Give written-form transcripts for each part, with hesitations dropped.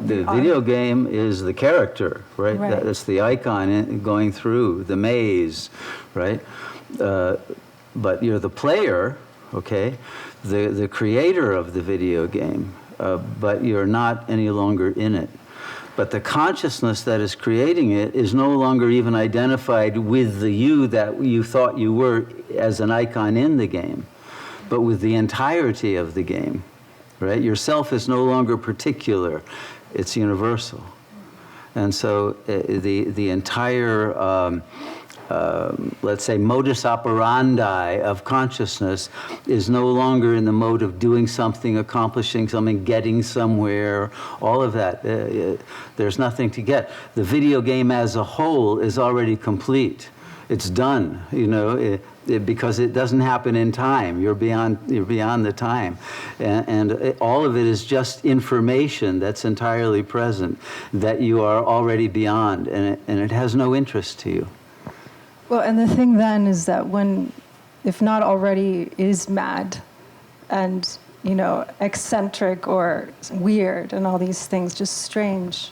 The video game is the character, right? That's the icon going through the maze, right? But you're the player, okay? The creator of the video game, but you're not any longer in it. But the consciousness that is creating it is no longer even identified with the you that you thought you were as an icon in the game, but with the entirety of the game, right? Yourself is no longer particular, it's universal. And so the entire, let's say, modus operandi of consciousness is no longer in the mode of doing something, accomplishing something, getting somewhere, all of that. There's nothing to get. The video game as a whole is already complete. It's done, you know, because it doesn't happen in time. You're beyond the time. And all of it is just information that's entirely present, that you are already beyond, and it has no interest to you. Well, and the thing then is that when, if not already, is mad and, you know, eccentric or weird and all these things, just strange,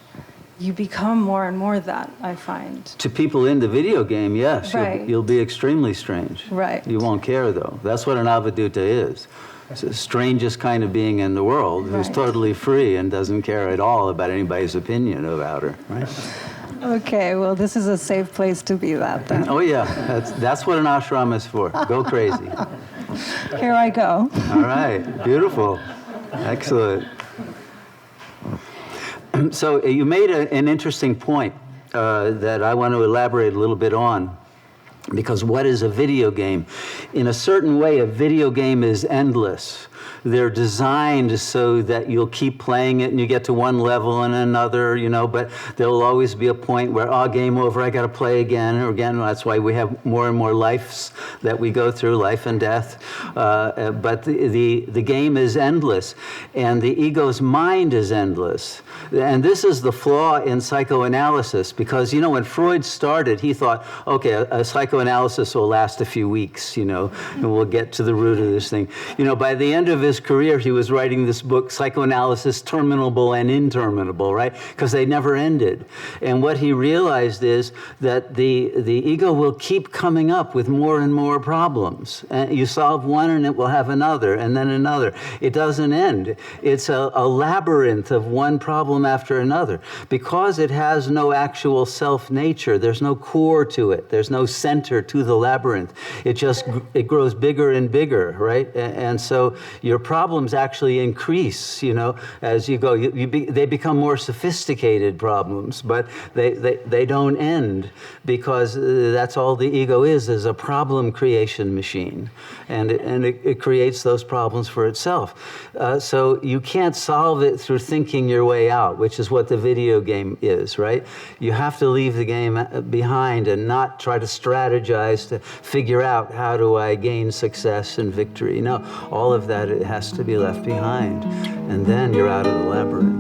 you become more and more that, I find. To people in the video game, yes, right. You'll be extremely strange. Right. You won't care, though. That's what an avaduta is. It's the strangest kind of being in the world, who's totally free and doesn't care at all about anybody's opinion about her, right? Okay, well, this is a safe place to be that, then. Oh, yeah. That's what an ashram is for. Go crazy. Here I go. All right. Beautiful. Excellent. So you made an interesting point that I want to elaborate a little bit on. Because what is a video game? In a certain way, a video game is endless. They're designed so that you'll keep playing it and you get to one level and another, you know, but there'll always be a point where, oh, game over, I got to play again or again. That's why we have more and more lives that we go through, life and death. But the game is endless, and the ego's mind is endless. And this is the flaw in psychoanalysis, because, you know, when Freud started, he thought, okay, a psychoanalysis will last a few weeks, you know, and we'll get to the root of this thing. You know, by the end of his career, he was writing this book, Psychoanalysis, Terminable and Interminable, right? Because they never ended. And what he realized is that the ego will keep coming up with more and more problems. And you solve one and it will have another, and then another. It doesn't end. It's a labyrinth of one problem after another. Because it has no actual self-nature, there's no core to it. There's no center to the labyrinth. It grows bigger and bigger, right? And so your problems actually increase, you know, as you go. They become more sophisticated problems, but they don't end, because that's all the ego is a problem creation machine. And it creates those problems for itself. So you can't solve it through thinking your way out, which is what the video game is, right? You have to leave the game behind and not try to strategize to figure out, how do I gain success and victory? No, all of that, it has to be left behind. And then you're out of the labyrinth.